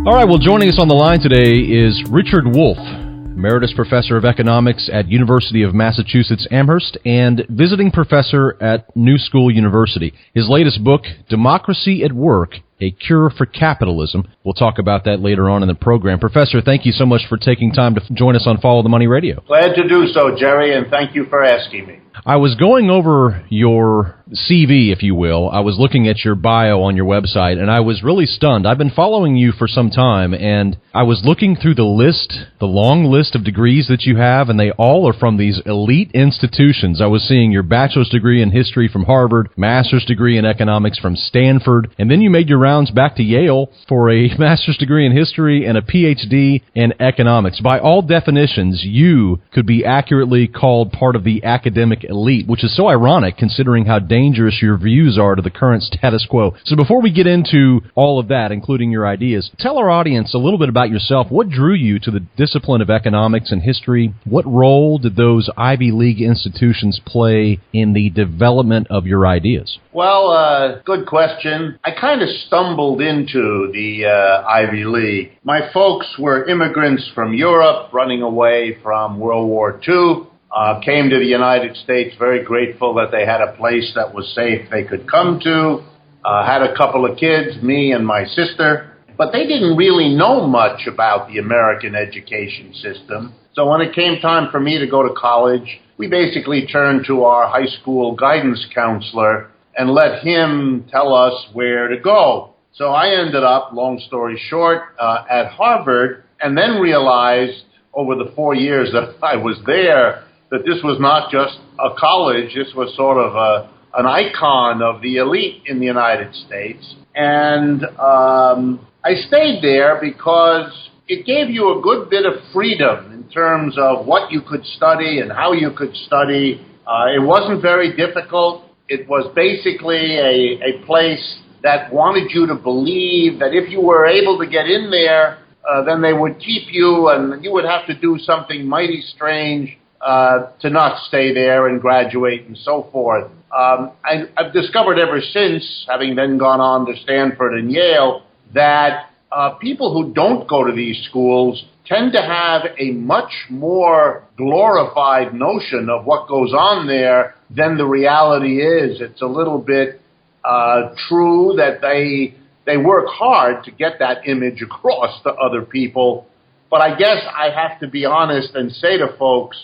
All right, well, joining us on the line today is Richard Wolff, Emeritus Professor of Economics at University of Massachusetts Amherst and visiting professor at New School University. His latest book, Democracy at Work, A Cure for Capitalism. We'll talk about that later on in the program. Professor, thank you so much for taking time to join us on Follow the Money Radio. Glad to do so, Jerry, and thank you for asking me. I was going over your CV, if you will. I was looking at your bio on your website, and I was really stunned. I've been following you for some time, and I was looking through the long list of degrees that you have, and they all are from these elite institutions. I was seeing your bachelor's degree in history from Harvard, master's degree in economics from Stanford, and then you made your rounds back to Yale for a master's degree in history and a PhD in economics. By all definitions, you could be accurately called part of the academic elite, which is so ironic considering how dangerous your views are to the current status quo. So before we get into all of that, including your ideas, tell our audience a little bit about yourself. What drew you to the discipline of economics and history? What role did those Ivy League institutions play in the development of your ideas? Well, good question. I kind of stumbled into the Ivy League. My folks were immigrants from Europe running away from World War II. Came to the United States very grateful that they had a place that was safe they could come to. Had a couple of kids, me and my sister. But they didn't really know much about the American education system. So when it came time for me to go to college, we basically turned to our high school guidance counselor and let him tell us where to go. So I ended up, long story short, at Harvard, and then realized over the 4 years that I was there that this was not just a college, this was sort of an icon of the elite in the United States. And I stayed there because it gave you a good bit of freedom in terms of what you could study and how you could study. It wasn't very difficult. It was basically a place that wanted you to believe that if you were able to get in there, then they would keep you and you would have to do something mighty strange to not stay there and graduate and so forth. I've discovered ever since, having then gone on to Stanford and Yale, that people who don't go to these schools tend to have a much more glorified notion of what goes on there than the reality is. It's a little bit true that they work hard to get that image across to other people. But I guess I have to be honest and say to folks,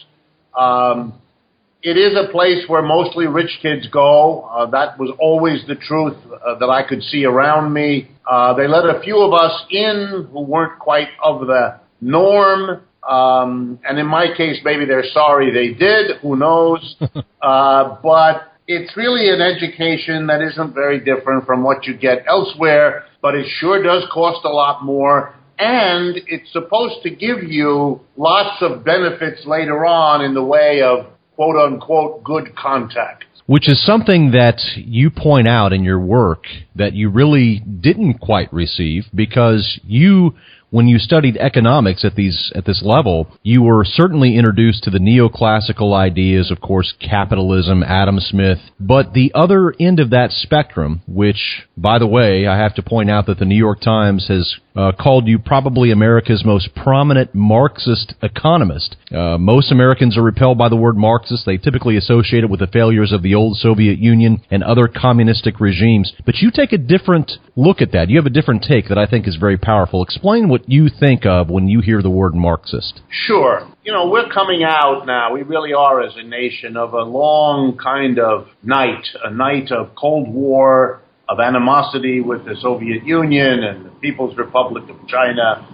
it is a place where mostly rich kids go. That was always the truth that I could see around me. They let a few of us in who weren't quite of the norm. And in my case, maybe they're sorry they did. Who knows? But it's really an education that isn't very different from what you get elsewhere, but it sure does cost a lot more. And it's supposed to give you lots of benefits later on in the way of quote-unquote good contacts. Which is something that you point out in your work that you really didn't quite receive because you, when you studied economics at this level, you were certainly introduced to the neoclassical ideas, of course, capitalism, Adam Smith, but the other end of that spectrum, which, by the way, I have to point out that the New York Times has called you probably America's most prominent Marxist economist. Most Americans are repelled by the word Marxist. They typically associate it with the failures of the old Soviet Union and other communistic regimes. But you take a different look at that. You have a different take that I think is very powerful. Explain what you think of when you hear the word Marxist. Sure. You know, we're coming out now, we really are as a nation, of a long kind of night, a night of Cold War, of animosity with the Soviet Union and the People's Republic of China,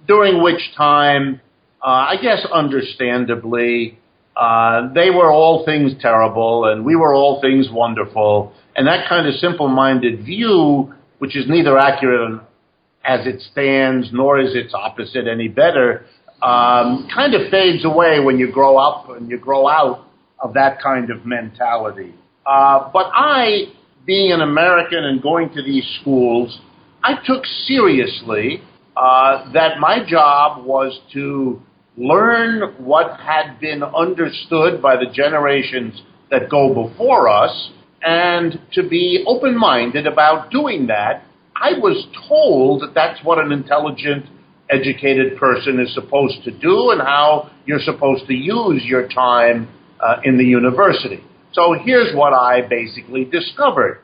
during which time, I guess understandably, they were all things terrible and we were all things wonderful. And that kind of simple-minded view, which is neither accurate as it stands, nor is its opposite any better, kind of fades away when you grow up and you grow out of that kind of mentality. But I, being an American and going to these schools, I took seriously that my job was to learn what had been understood by the generations that go before us and to be open-minded about doing that I was told that that's what an intelligent, educated person is supposed to do and how you're supposed to use your time in the university. So here's what I basically discovered.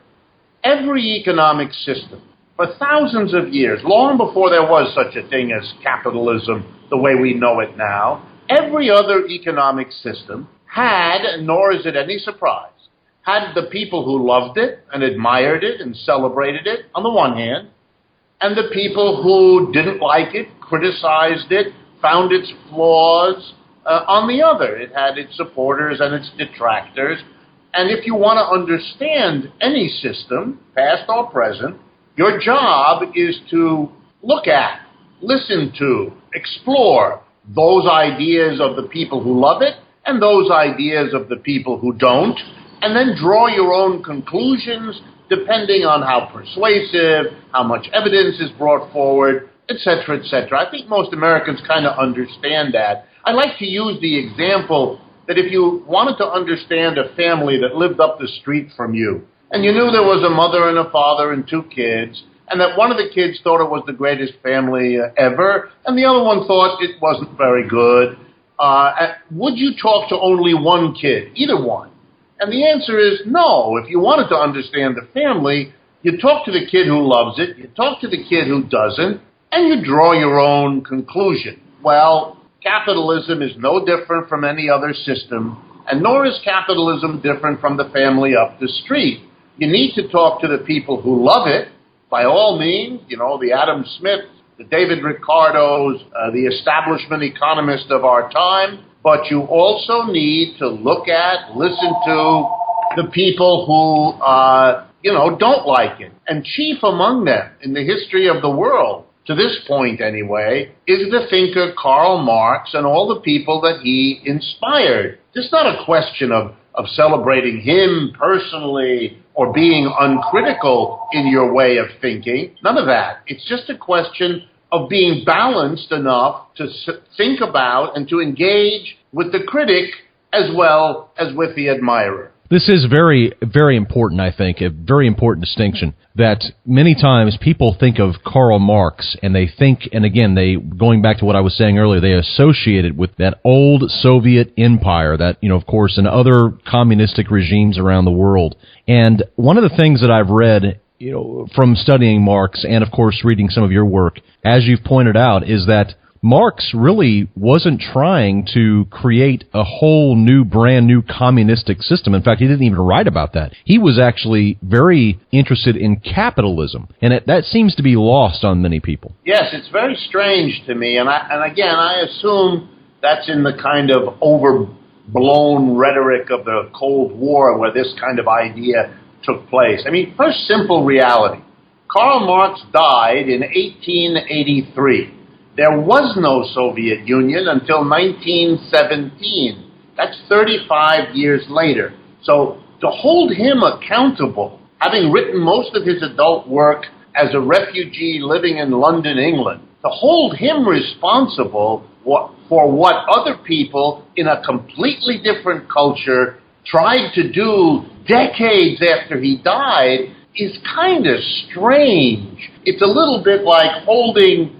Every economic system, for thousands of years, long before there was such a thing as capitalism the way we know it now, every other economic system had, nor is it any surprise, had the people who loved it and admired it and celebrated it on the one hand, and the people who didn't like it, criticized it, found its flaws on the other. It had its supporters and its detractors. And if you want to understand any system, past or present, your job is to look at, listen to, explore those ideas of the people who love it and those ideas of the people who don't, and then draw your own conclusions depending on how persuasive, how much evidence is brought forward, etc., etc. I think most Americans kind of understand that. I like to use the example that if you wanted to understand a family that lived up the street from you, and you knew there was a mother and a father and two kids, and that one of the kids thought it was the greatest family ever, and the other one thought it wasn't very good, would you talk to only one kid, either one? And the answer is no. If you wanted to understand the family, you talk to the kid who loves it, you talk to the kid who doesn't, and you draw your own conclusion. Well, capitalism is no different from any other system, and nor is capitalism different from the family up the street. You need to talk to the people who love it, by all means, the Adam Smiths, the David Ricardos, the establishment economists of our time, but you also need to look at, listen to the people who, don't like it. And chief among them in the history of the world, to this point anyway, is the thinker Karl Marx and all the people that he inspired. It's not a question of celebrating him personally or being uncritical in your way of thinking. None of that. It's just a question of being balanced enough to think about and to engage with the critic as well as with the admirer. This is very, very important, I think, a very important distinction, that many times people think of Karl Marx and they think, and again, going back to what I was saying earlier, they associate it with that old Soviet empire that, of course, and other communistic regimes around the world. And one of the things that I've read, from studying Marx and, of course, reading some of your work, as you've pointed out, is that Marx really wasn't trying to create a whole new, brand new communistic system. In fact, he didn't even write about that. He was actually very interested in capitalism, and that seems to be lost on many people. Yes, it's very strange to me, and again, I assume that's in the kind of overblown rhetoric of the Cold War where this kind of idea took place. I mean, first simple reality. Karl Marx died in 1883. There was no Soviet Union until 1917. That's 35 years later. So to hold him accountable, having written most of his adult work as a refugee living in London, England, to hold him responsible for what other people in a completely different culture tried to do decades after he died is kind of strange. It's a little bit like holding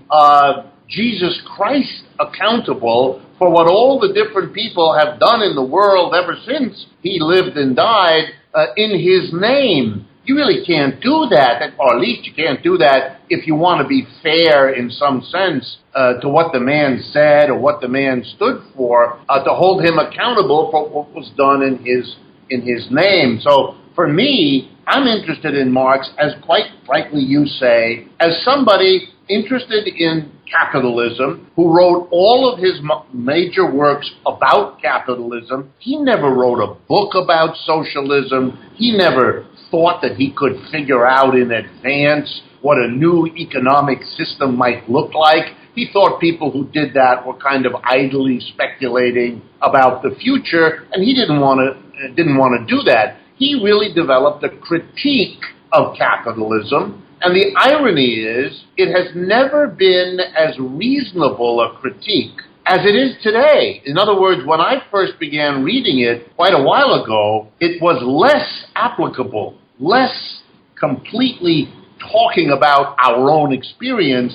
Jesus Christ accountable for what all the different people have done in the world ever since he lived and died in his name. You really can't do that, or at least you can't do that if you want to be fair in some sense to what the man said or what the man stood for, to hold him accountable for what was done in his name. So for me, I'm interested in Marx, as quite rightly you say, as somebody interested in capitalism, who wrote all of his major works about capitalism. He never wrote a book about socialism. He never thought that he could figure out in advance what a new economic system might look like. He thought people who did that were kind of idly speculating about the future, and he didn't want to do that. He really developed a critique of capitalism. And the irony is, it has never been as reasonable a critique as it is today. In other words, when I first began reading it quite a while ago, it was less applicable, less completely talking about our own experience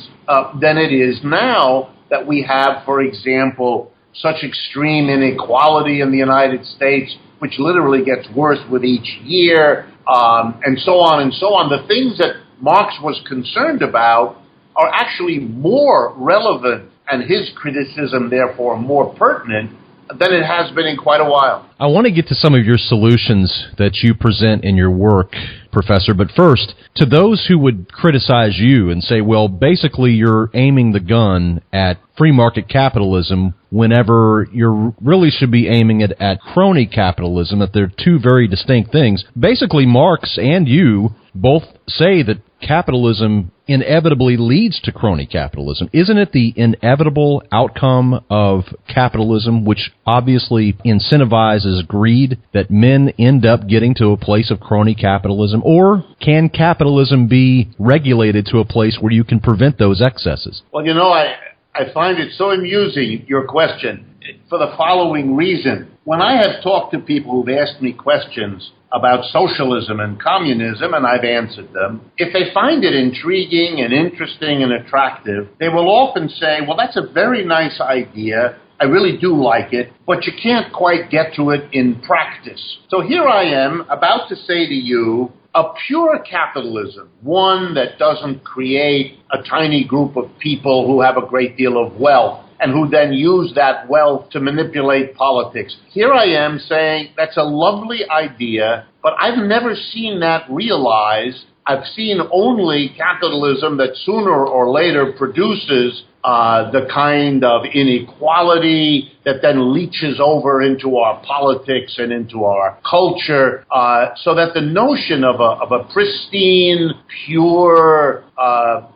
than it is now that we have, for example, such extreme inequality in the United States, which literally gets worse with each year, and so on and so on. The things that Marx was concerned about are actually more relevant, and his criticism, therefore, more pertinent than it has been in quite a while. I want to get to some of your solutions that you present in your work, Professor, but first, to those who would criticize you and say, well, basically you're aiming the gun at free market capitalism whenever you really should be aiming it at crony capitalism, that they're two very distinct things. Basically, Marx and you both say that capitalism inevitably leads to crony capitalism. Isn't it the inevitable outcome of capitalism, which obviously incentivizes greed, that men end up getting to a place of crony capitalism? Or can capitalism be regulated to a place where you can prevent those excesses? Well, I find it so amusing, your question, for the following reason. When I have talked to people who've asked me questions about socialism and communism, and I've answered them, if they find it intriguing and interesting and attractive, they will often say, well, that's a very nice idea. I really do like it, but you can't quite get to it in practice. So here I am about to say to you, a pure capitalism, one that doesn't create a tiny group of people who have a great deal of wealth and who then use that wealth to manipulate politics. Here I am saying that's a lovely idea, but I've never seen that realized. I've seen only capitalism that sooner or later produces the kind of inequality that then leaches over into our politics and into our culture, so that the notion of a pristine, pure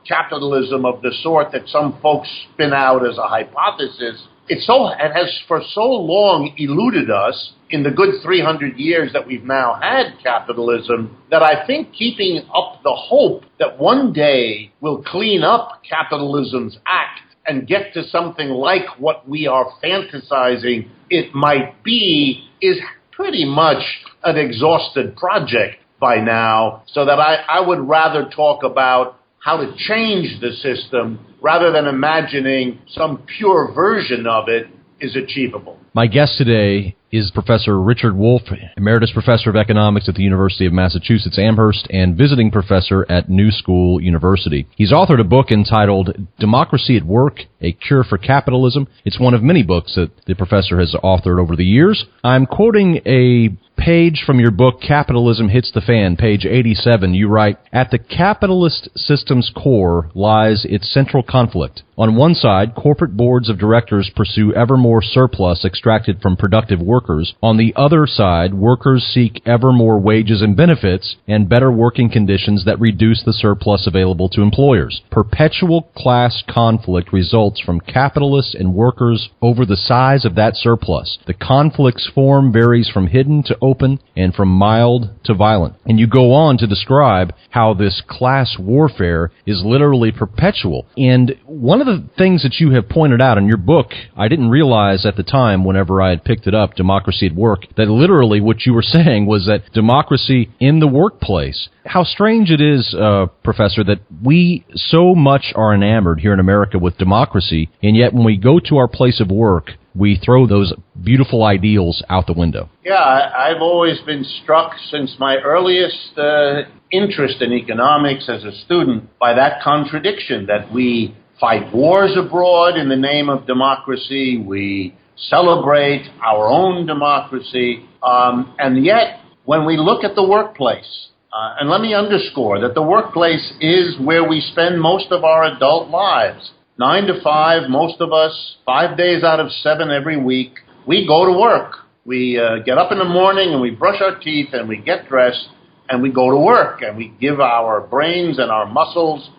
capitalism of the sort that some folks spin out as a hypothesis, it has for so long eluded us in the good 300 years that we've now had capitalism, that I think keeping up the hope that one day we'll clean up capitalism's act and get to something like what we are fantasizing it might be is pretty much an exhausted project by now, so that I would rather talk about how to change the system rather than imagining some pure version of it is achievable. My guest today is Professor Richard Wolff, Emeritus Professor of Economics at the University of Massachusetts Amherst and visiting professor at New School University. He's authored a book entitled Democracy at Work, A Cure for Capitalism. It's one of many books that the professor has authored over the years. I'm quoting a page from your book, Capitalism Hits the Fan, page 87. You write, "At the capitalist system's core lies its central conflict. On one side, corporate boards of directors pursue ever more surplus extracted from productive workers. On the other side, workers seek ever more wages and benefits and better working conditions that reduce the surplus available to employers. Perpetual class conflict results from capitalists and workers over the size of that surplus. The conflict's form varies from hidden to open and from mild to violent." And you go on to describe how this class warfare is literally perpetual. And one of the things that you have pointed out in your book, I didn't realize at the time whenever I had picked it up, Democracy at Work, that literally what you were saying was that democracy in the workplace. How strange it is, Professor, that we so much are enamored here in America with democracy, and yet when we go to our place of work, we throw those beautiful ideals out the window. Yeah, I've always been struck since my earliest interest in economics as a student by that contradiction, that we fight wars abroad in the name of democracy, we celebrate our own democracy, and yet when we look at the workplace, and let me underscore that the workplace is where we spend most of our adult lives. 9 to 5, most of us, 5 days out of 7 every week, we go to work. We get up in the morning and we brush our teeth and we get dressed and we go to work and we give our brains and our muscles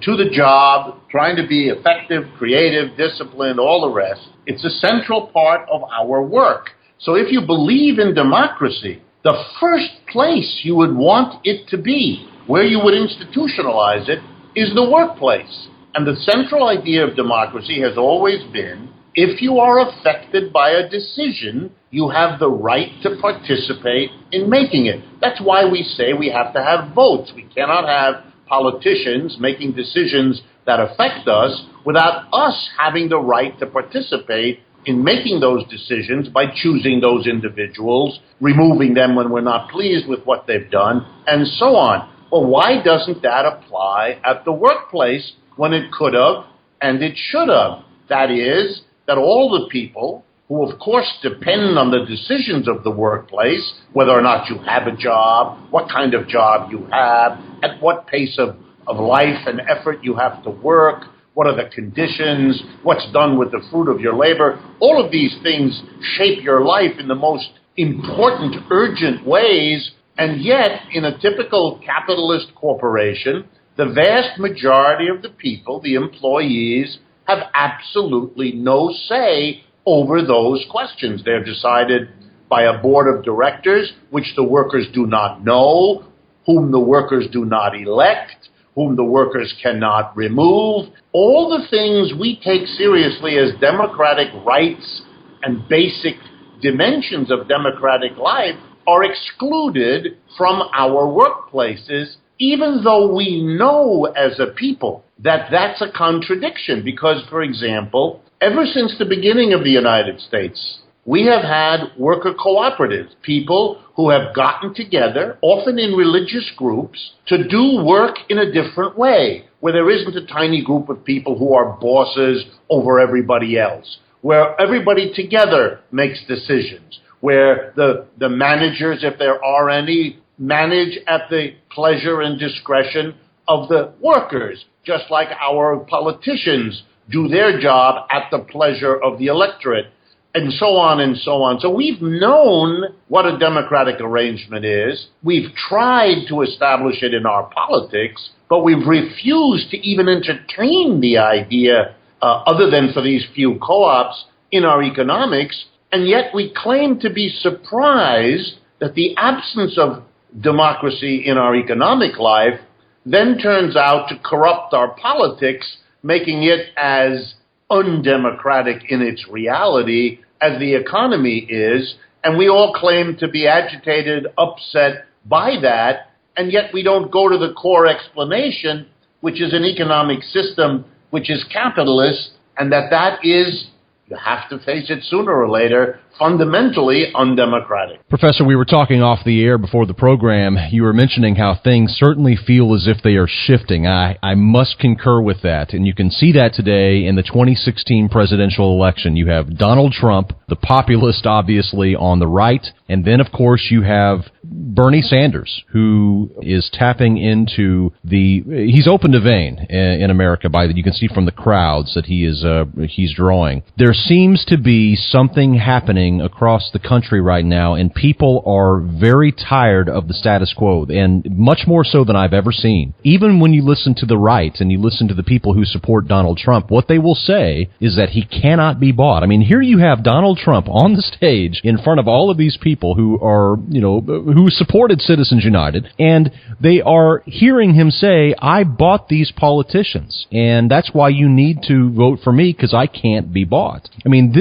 to the job, trying to be effective, creative, disciplined, all the rest. It's a central part of our work. So if you believe in democracy, the first place you would want it to be, where you would institutionalize it, is the workplace. And the central idea of democracy has always been, if you are affected by a decision, you have the right to participate in making it. That's why we say we have to have votes. We cannot have politicians making decisions that affect us without us having the right to participate in making those decisions by choosing those individuals, removing them when we're not pleased with what they've done, and so on. Well, why doesn't that apply at the workplace when it could have and it should have? That is, that all the people who, of course, depend on the decisions of the workplace, whether or not you have a job, what kind of job you have, at what pace of life and effort you have to work, what are the conditions, what's done with the fruit of your labor. All of these things shape your life in the most important, urgent ways, and yet, in a typical capitalist corporation, the vast majority of the people, the employees, have absolutely no say over those questions. They're decided by a board of directors, which the workers do not know, whom the workers do not elect, whom the workers cannot remove. All the things we take seriously as democratic rights and basic dimensions of democratic life are excluded from our workplaces, even though we know as a people that that's a contradiction. Because, for example, ever since the beginning of the United States, we have had worker cooperatives, people who have gotten together, often in religious groups, to do work in a different way, where there isn't a tiny group of people who are bosses over everybody else, where everybody together makes decisions, where the managers, if there are any, manage at the pleasure and discretion of the workers, just like our politicians do their job at the pleasure of the electorate, and so on and so on. So we've known what a democratic arrangement is. We've tried to establish it in our politics, but we've refused to even entertain the idea, other than for these few co-ops, in our economics, and yet we claim to be surprised that the absence of democracy in our economic life then turns out to corrupt our politics, making it as undemocratic in its reality as the economy is, and we all claim to be agitated, upset by that, and yet we don't go to the core explanation, which is an economic system which is capitalist, and that is, you have to face it sooner or later, fundamentally undemocratic. Professor, we were talking off the air before the program. You were mentioning how things certainly feel as if they are shifting. I must concur with that. And you can see that today in the 2016 presidential election. You have Donald Trump, the populist, obviously, on the right. And then, of course, you have Bernie Sanders, who is tapping into he's opened a vein in America you can see from the crowds that he's drawing. There seems to be something happening across the country right now, and people are very tired of the status quo, and much more so than I've ever seen. Even when you listen to the right and you listen to the people who support Donald Trump, what they will say is that he cannot be bought. I mean, here you have Donald Trump on the stage in front of all of these people who are, who supported Citizens United, and they are hearing him say, I bought these politicians, and that's why you need to vote for me, because I can't be bought. I mean,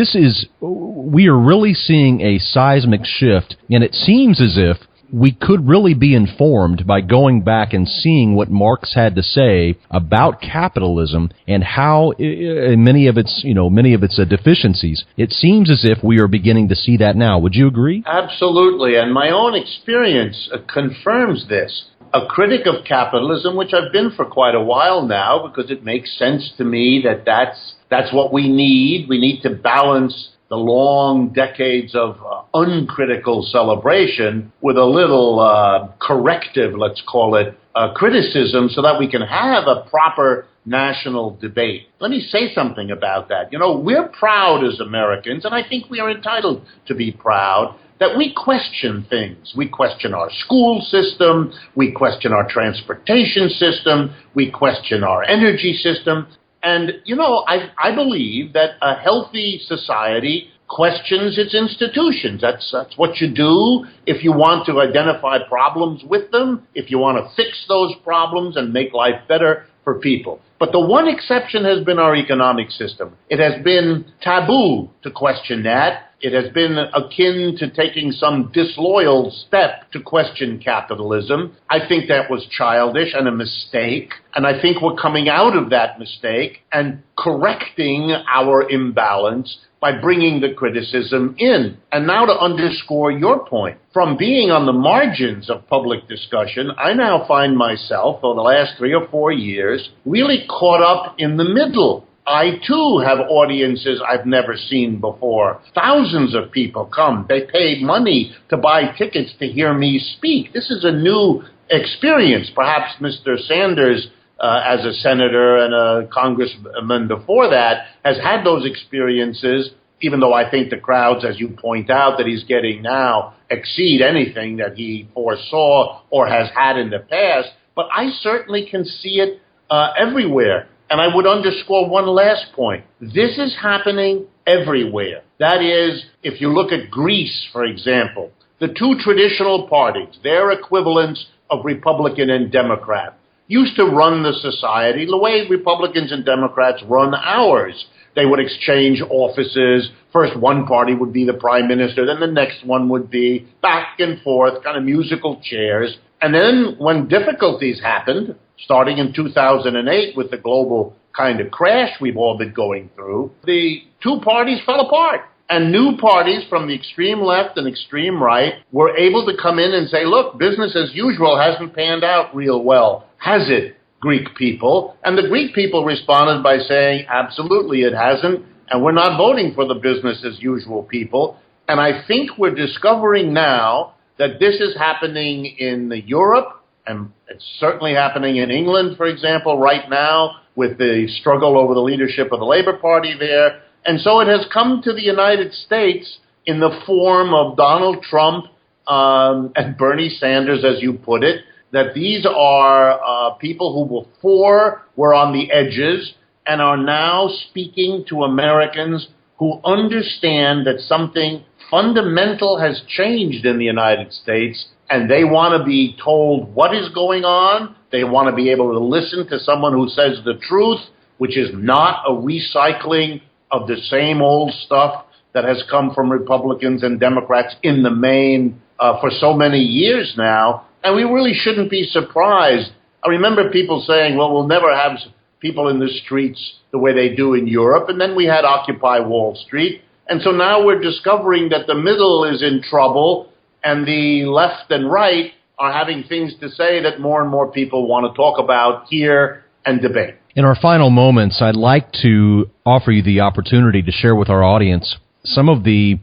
we are really seeing a seismic shift, and it seems as if we could really be informed by going back and seeing what Marx had to say about capitalism and how many of its deficiencies. It seems as if we are beginning to see that now. Would you agree? Absolutely, and my own experience confirms this. A critic of capitalism, which I've been for quite a while now, because it makes sense to me that that's what we need. We need to balance the long decades of uncritical celebration with a little corrective, let's call it, criticism, so that we can have a proper national debate. Let me say something about that. We're proud as Americans, and I think we are entitled to be proud, that we question things. We question our school system, we question our transportation system, we question our energy system. And, I believe that a healthy society questions its institutions. That's what you do if you want to identify problems with them, if you want to fix those problems and make life better for people. But the one exception has been our economic system. It has been taboo to question that. It has been akin to taking some disloyal step to question capitalism. I think that was childish and a mistake. And I think we're coming out of that mistake and correcting our imbalance by bringing the criticism in. And now to underscore your point, from being on the margins of public discussion, I now find myself, over the last 3 or 4 years, really caught up in the middle. I, too, have audiences I've never seen before. Thousands of people come. They pay money to buy tickets to hear me speak. This is a new experience. Perhaps Mr. Sanders, as a senator and a congressman before that, has had those experiences, even though I think the crowds, as you point out, that he's getting now exceed anything that he foresaw or has had in the past. But I certainly can see it everywhere. And I would underscore one last point. This is happening everywhere. That is, if you look at Greece, for example, the two traditional parties, their equivalents of Republican and Democrat, used to run the society the way Republicans and Democrats run ours. They would exchange offices. First one party would be the prime minister, then the next one would be back and forth, kind of musical chairs. And then when difficulties happened, starting in 2008 with the global kind of crash we've all been going through, the two parties fell apart. And new parties from the extreme left and extreme right were able to come in and say, look, business as usual hasn't panned out real well, has it, Greek people? And the Greek people responded by saying, absolutely it hasn't, and we're not voting for the business as usual people. And I think we're discovering now that this is happening in Europe, and it's certainly happening in England, for example, right now with the struggle over the leadership of the Labour Party there. And so it has come to the United States in the form of Donald Trump and Bernie Sanders, as you put it, that these are people who before were on the edges and are now speaking to Americans who understand that something fundamental has changed in the United States, and they want to be told what is going on. They want to be able to listen to someone who says the truth, which is not a recycling of the same old stuff that has come from Republicans and Democrats in the main for so many years now. And we really shouldn't be surprised. I remember people saying, well, we'll never have people in the streets the way they do in Europe. And then we had Occupy Wall Street. And so now we're discovering that the middle is in trouble and the left and right are having things to say that more and more people want to talk about, hear, and debate. In our final moments, I'd like to offer you the opportunity to share with our audience some of the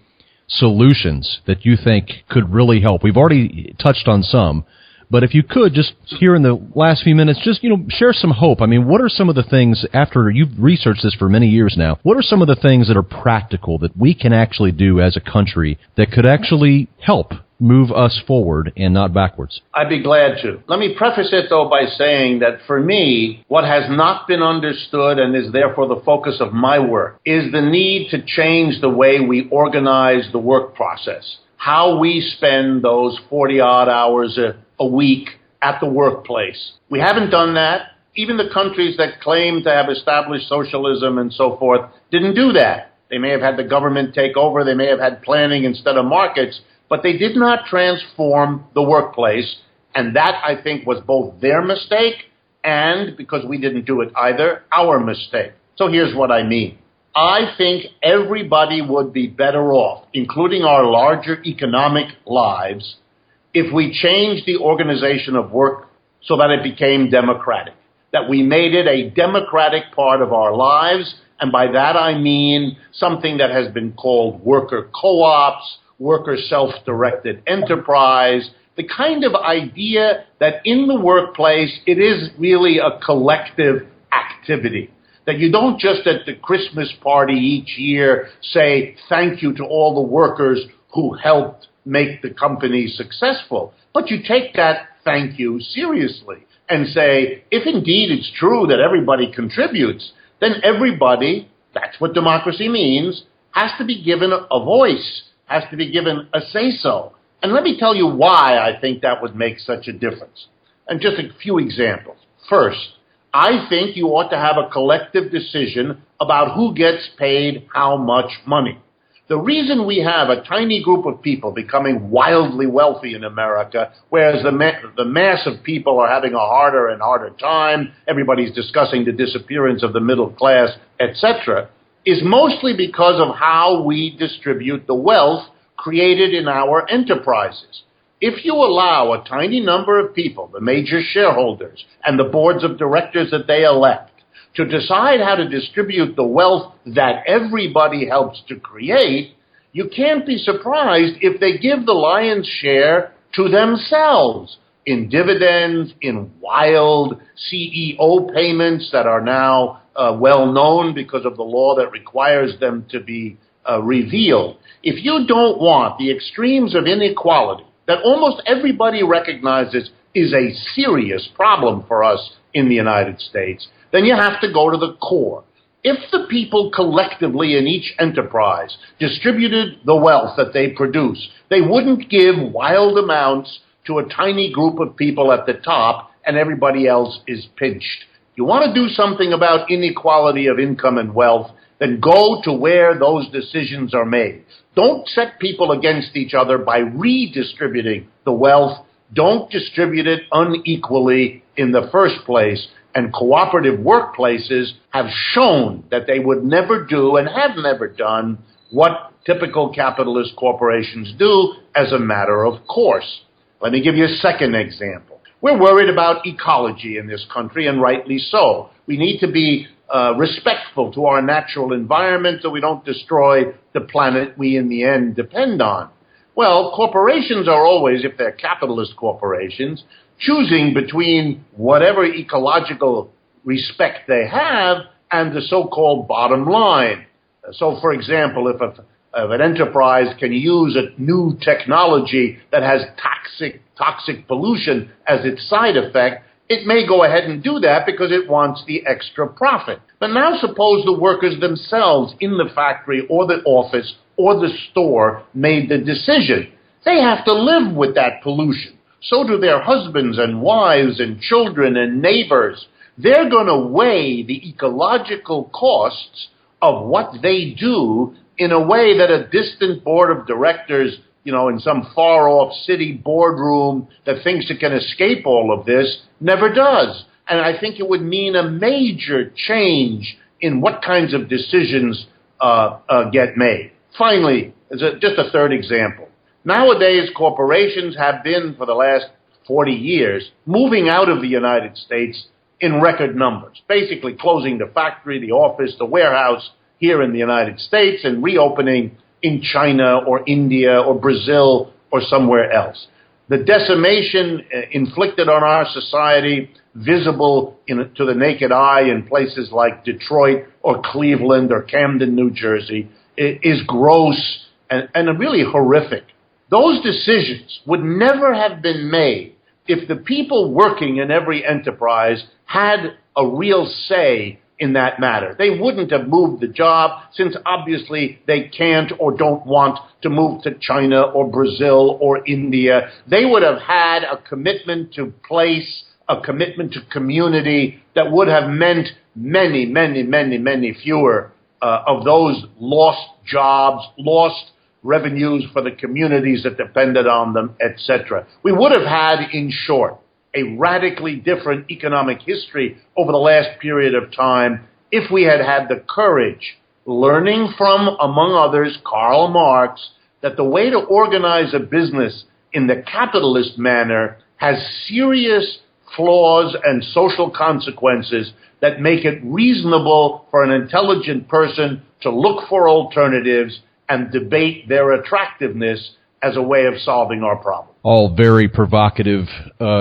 solutions that you think could really help. We've already touched on some, but if you could, just here in the last few minutes, just, share some hope. I mean, what are some of the things, after you've researched this for many years now, what are some of the things that are practical that we can actually do as a country that could actually help move us forward and not backwards? I'd be glad to. Let me preface it, though, by saying that for me, what has not been understood and is therefore the focus of my work is the need to change the way we organize the work process, how we spend those 40-odd hours a week at the workplace. We haven't done that. Even the countries that claim to have established socialism and so forth didn't do that. They may have had the government take over. They may have had planning instead of markets. But they did not transform the workplace, and that, I think, was both their mistake and, because we didn't do it either, our mistake. So here's what I mean. I think everybody would be better off, including our larger economic lives, if we changed the organization of work so that it became democratic, that we made it a democratic part of our lives, and by that I mean something that has been called worker co-ops, worker self-directed enterprise, the kind of idea that in the workplace it is really a collective activity, that you don't just at the Christmas party each year say thank you to all the workers who helped make the company successful, but you take that thank you seriously and say, if indeed it's true that everybody contributes, then everybody, that's what democracy means, has to be given a voice, has to be given a say-so. And let me tell you why I think that would make such a difference. And just a few examples. First, I think you ought to have a collective decision about who gets paid how much money. The reason we have a tiny group of people becoming wildly wealthy in America, whereas the mass of people are having a harder and harder time, everybody's discussing the disappearance of the middle class, etc., is mostly because of how we distribute the wealth created in our enterprises. If you allow a tiny number of people, the major shareholders and the boards of directors that they elect, to decide how to distribute the wealth that everybody helps to create, you can't be surprised if they give the lion's share to themselves in dividends, in wild CEO payments that are now well known because of the law that requires them to be revealed. If you don't want the extremes of inequality that almost everybody recognizes is a serious problem for us in the United States, then you have to go to the core. If the people collectively in each enterprise distributed the wealth that they produce, they wouldn't give wild amounts to a tiny group of people at the top and everybody else is pinched. If you want to do something about inequality of income and wealth, then go to where those decisions are made. Don't set people against each other by redistributing the wealth. Don't distribute it unequally in the first place. And cooperative workplaces have shown that they would never do and have never done what typical capitalist corporations do as a matter of course. Let me give you a second example. We're worried about ecology in this country, and rightly so. We need to be respectful to our natural environment so we don't destroy the planet we in the end depend on. Well, corporations are always, if they're capitalist corporations, choosing between whatever ecological respect they have and the so-called bottom line. So, for example, if an enterprise can use a new technology that has toxic pollution as its side effect, it may go ahead and do that because it wants the extra profit. But now suppose the workers themselves in the factory or the office or the store made the decision. They have to live with that pollution. So do their husbands and wives and children and neighbors. They're going to weigh the ecological costs of what they do in a way that a distant board of directors, in some far-off city boardroom that thinks it can escape all of this, never does. And I think it would mean a major change in what kinds of decisions get made. Finally, just a third example. Nowadays, corporations have been, for the last 40 years, moving out of the United States in record numbers, basically closing the factory, the office, the warehouse here in the United States and reopening in China or India or Brazil or somewhere else. The decimation inflicted on our society, visible to the naked eye in places like Detroit or Cleveland or Camden, New Jersey, is gross and really horrific. Those decisions would never have been made if the people working in every enterprise had a real say in that matter. They wouldn't have moved the job since obviously they can't or don't want to move to China or Brazil or India. They would have had a commitment to place, a commitment to community that would have meant many, many, many, many fewer of those lost jobs, lost revenues for the communities that depended on them, etc. We would have had, in short, a radically different economic history over the last period of time if we had had the courage, learning from, among others, Karl Marx, that the way to organize a business in the capitalist manner has serious flaws and social consequences that make it reasonable for an intelligent person to look for alternatives and debate their attractiveness as a way of solving our problem. All very provocative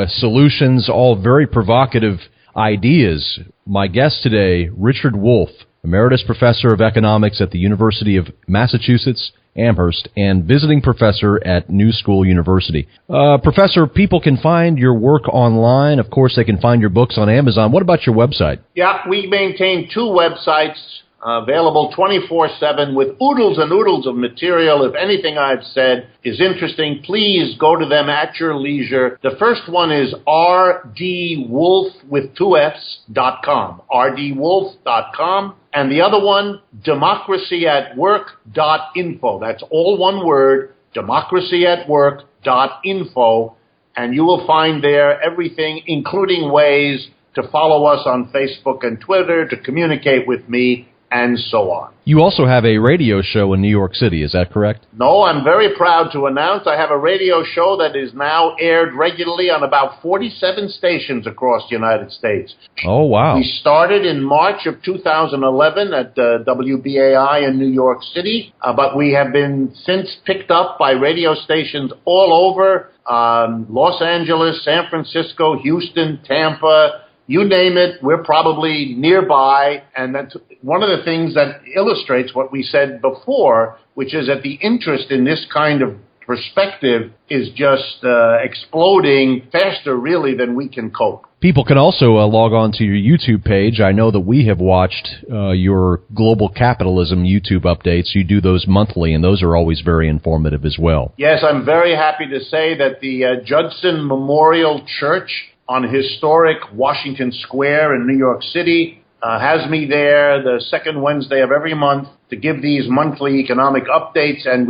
solutions, all very provocative ideas. My guest today, Richard Wolff, Emeritus Professor of Economics at the University of Massachusetts, Amherst, and visiting professor at New School University. Professor, people can find your work online. Of course, they can find your books on Amazon. What about your website? Yeah, we maintain two websites. available 24/7 with oodles and oodles of material. If anything I've said is interesting, please go to them at your leisure. The first one is rdwolff with 2fs.com, rdwolff.com. And the other one, democracyatwork.info. That's all one word, democracyatwork.info. And you will find there everything, including ways to follow us on Facebook and Twitter, to communicate with me, and so on. You also have a radio show in New York City, is that correct? No, I'm very proud to announce I have a radio show that is now aired regularly on about 47 stations across the United States. Oh, wow. We started in March of 2011 at WBAI in New York City, but we have been since picked up by radio stations all over Los Angeles, San Francisco, Houston, Tampa. You name it, we're probably nearby, and that's one of the things that illustrates what we said before, which is that the interest in this kind of perspective is just exploding faster, really, than we can cope. People can also log on to your YouTube page. I know that we have watched your Global Capitalism YouTube updates. You do those monthly, and those are always very informative as well. Yes, I'm very happy to say that the Judson Memorial Church on historic Washington Square in New York City has me there the second Wednesday of every month to give these monthly economic updates, and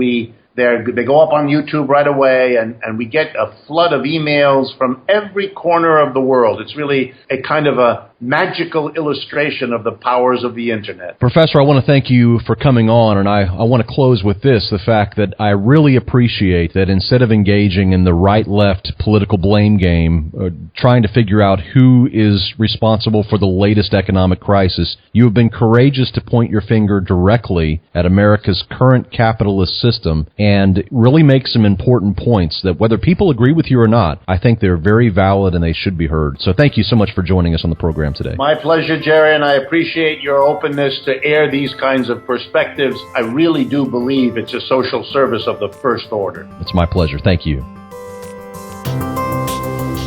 they go up on YouTube right away, and we get a flood of emails from every corner of the world. It's really a kind of a magical illustration of the powers of the Internet. Professor, I want to thank you for coming on, and I want to close with this, the fact that I really appreciate that instead of engaging in the right-left political blame game, trying to figure out who is responsible for the latest economic crisis, you have been courageous to point your finger directly at America's current capitalist system and really make some important points that whether people agree with you or not, I think they're very valid and they should be heard. So thank you so much for joining us on the program today. My pleasure, Jerry, and I appreciate your openness to air these kinds of perspectives. I really do believe it's a social service of the first order. It's my pleasure. Thank you.